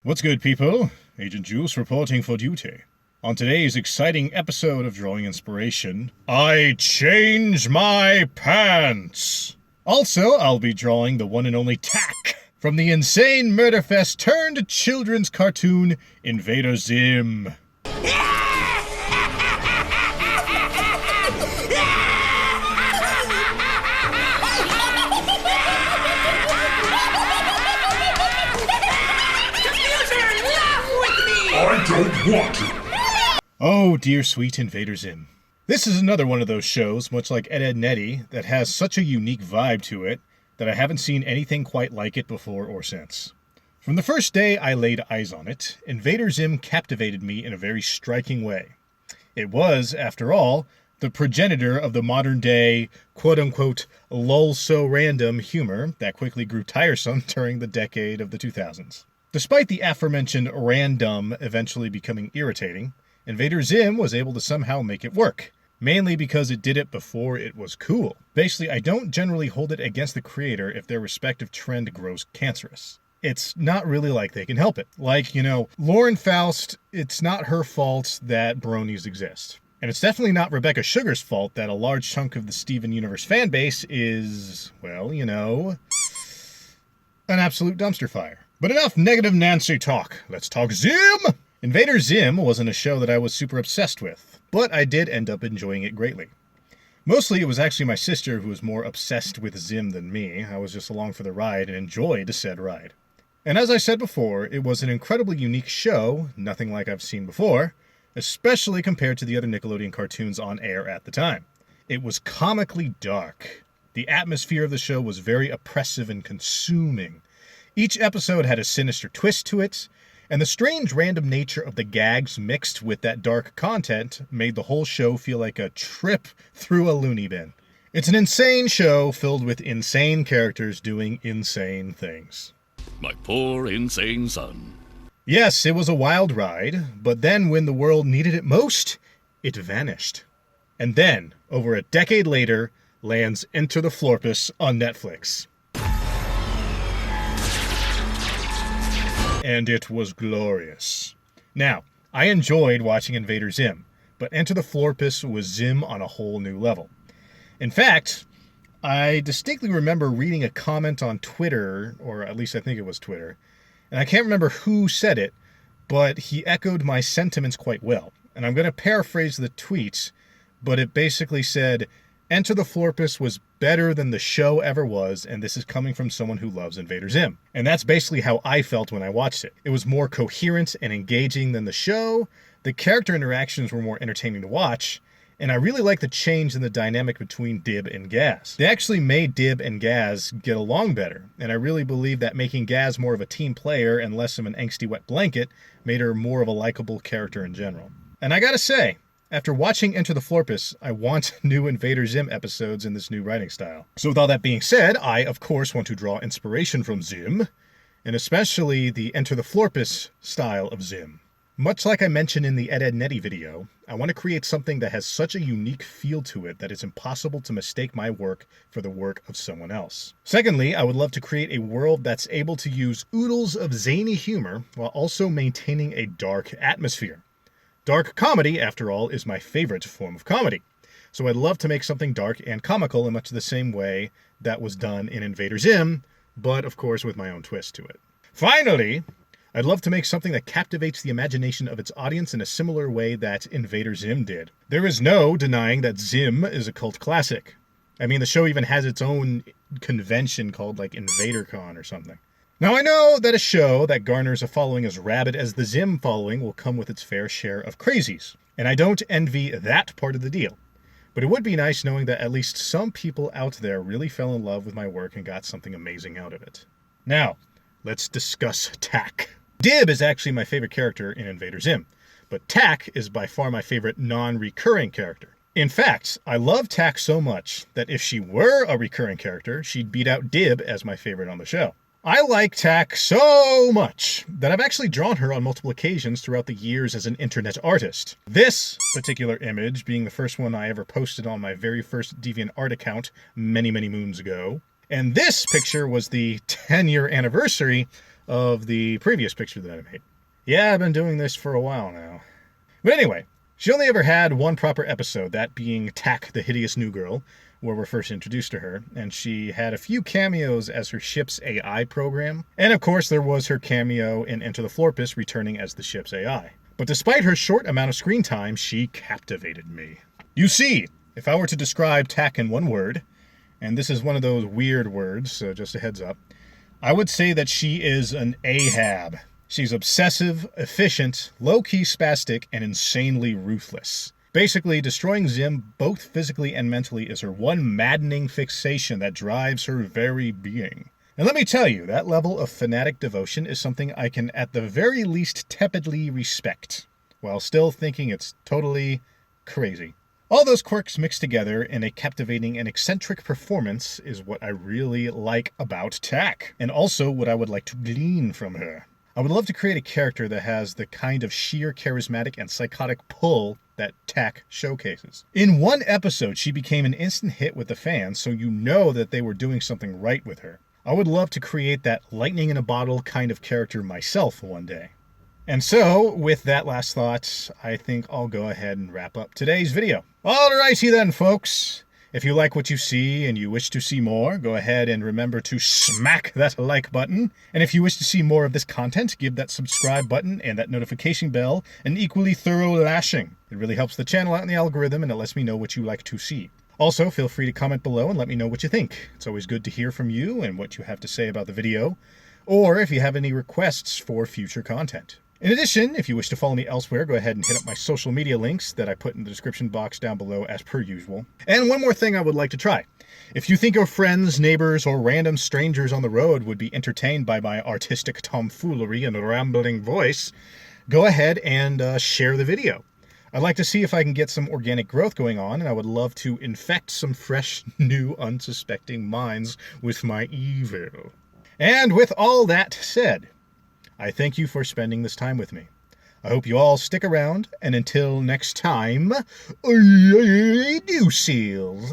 What's good, people? Agent Juice reporting for duty. On today's exciting episode of Drawing Inspiration, I change my pants! Also, I'll be drawing the one and only Tack from the insane murderfest-turned-children's cartoon, Invader Zim. I don't want to. Oh, dear sweet Invader Zim. This is another one of those shows, much like Ed, Edd n Eddy, that has such a unique vibe to it that I haven't seen anything quite like it before or since. From the first day I laid eyes on it, Invader Zim captivated me in a very striking way. It was, after all, the progenitor of the modern-day, quote-unquote, lol-so-random humor that quickly grew tiresome during the decade of the 2000s. Despite the aforementioned random eventually becoming irritating, Invader Zim was able to somehow make it work, mainly because it did it before it was cool. Basically, I don't generally hold it against the creator if their respective trend grows cancerous. It's not really like they can help it. Like, Lauren Faust, it's not her fault that bronies exist. And it's definitely not Rebecca Sugar's fault that a large chunk of the Steven Universe fanbase is, well, an absolute dumpster fire. But enough negative Nancy talk. Let's talk Zim! Invader Zim wasn't a show that I was super obsessed with, but I did end up enjoying it greatly. Mostly it was actually my sister who was more obsessed with Zim than me. I was just along for the ride and enjoyed said ride. And as I said before, it was an incredibly unique show, nothing like I've seen before, especially compared to the other Nickelodeon cartoons on air at the time. It was comically dark. The atmosphere of the show was very oppressive and consuming. Each episode had a sinister twist to it, and the strange random nature of the gags mixed with that dark content made the whole show feel like a trip through a loony bin. It's an insane show filled with insane characters doing insane things. My poor insane son. Yes, it was a wild ride, but then when the world needed it most, it vanished. And then, over a decade later, lands Enter the Florpus on Netflix. And it was glorious. Now, I enjoyed watching Invader Zim, but Enter the Florpus was Zim on a whole new level. In fact, I distinctly remember reading a comment on Twitter, or at least I think it was Twitter, and I can't remember who said it, but he echoed my sentiments quite well. And I'm going to paraphrase the tweet, but it basically said, Enter the Florpus was better than the show ever was, and this is coming from someone who loves Invader Zim. And that's basically how I felt when I watched it. It was more coherent and engaging than the show, the character interactions were more entertaining to watch, and I really liked the change in the dynamic between Dib and Gaz. They actually made Dib and Gaz get along better, and I really believe that making Gaz more of a team player and less of an angsty wet blanket made her more of a likable character in general. And I gotta say, after watching Enter the Florpus, I want new Invader Zim episodes in this new writing style. So with all that being said, I, of course, want to draw inspiration from Zim, and especially the Enter the Florpus style of Zim. Much like I mentioned in the Ed, Edd n Eddy video, I want to create something that has such a unique feel to it that it's impossible to mistake my work for the work of someone else. Secondly, I would love to create a world that's able to use oodles of zany humor while also maintaining a dark atmosphere. Dark comedy, after all, is my favorite form of comedy. So I'd love to make something dark and comical in much the same way that was done in Invader Zim, but of course with my own twist to it. Finally, I'd love to make something that captivates the imagination of its audience in a similar way that Invader Zim did. There is no denying that Zim is a cult classic. I mean, the show even has its own convention called like InvaderCon or something. Now, I know that a show that garners a following as rabid as the Zim following will come with its fair share of crazies, and I don't envy that part of the deal. But it would be nice knowing that at least some people out there really fell in love with my work and got something amazing out of it. Now, let's discuss Tack. Dib is actually my favorite character in Invader Zim, but Tack is by far my favorite non-recurring character. In fact, I love Tack so much that if she were a recurring character, she'd beat out Dib as my favorite on the show. I like Tack so much that I've actually drawn her on multiple occasions throughout the years as an internet artist. This particular image being the first one I ever posted on my very first DeviantArt account many moons ago. And this picture was the 10-year anniversary of the previous picture that I made. Yeah, I've been doing this for a while now. But anyway, she only ever had one proper episode, that being Tack, the Hideous New Girl, where we're first introduced to her, and she had a few cameos as her ship's AI program. And of course, there was her cameo in Enter the Florpus, returning as the ship's AI. But despite her short amount of screen time, she captivated me. You see, if I were to describe Tack in one word, and this is one of those weird words, so just a heads up, I would say that she is an Ahab. She's obsessive, efficient, low-key spastic, and insanely ruthless. Basically, destroying Zim both physically and mentally is her one maddening fixation that drives her very being. And let me tell you, that level of fanatic devotion is something I can at the very least tepidly respect, while still thinking it's totally crazy. All those quirks mixed together in a captivating and eccentric performance is what I really like about Tack, and also what I would like to glean from her. I would love to create a character that has the kind of sheer charismatic and psychotic pull that Tack showcases. In one episode, she became an instant hit with the fans, so you know that they were doing something right with her. I would love to create that lightning in a bottle kind of character myself one day. And so, with that last thought, I think I'll go ahead and wrap up today's video. Alrighty then, folks. If you like what you see and you wish to see more, go ahead and remember to smack that like button. And if you wish to see more of this content, give that subscribe button and that notification bell an equally thorough lashing. It really helps the channel out in the algorithm, and it lets me know what you like to see. Also, feel free to comment below and let me know what you think. It's always good to hear from you and what you have to say about the video, or if you have any requests for future content. In addition, if you wish to follow me elsewhere, go ahead and hit up my social media links that I put in the description box down below as per usual. And one more thing I would like to try. If you think your friends, neighbors, or random strangers on the road would be entertained by my artistic tomfoolery and rambling voice, go ahead and share the video. I'd like to see if I can get some organic growth going on, and I would love to infect some fresh, new, unsuspecting minds with my evil. And with all that said, I thank you for spending this time with me. I hope you all stick around, and until next time, deuces.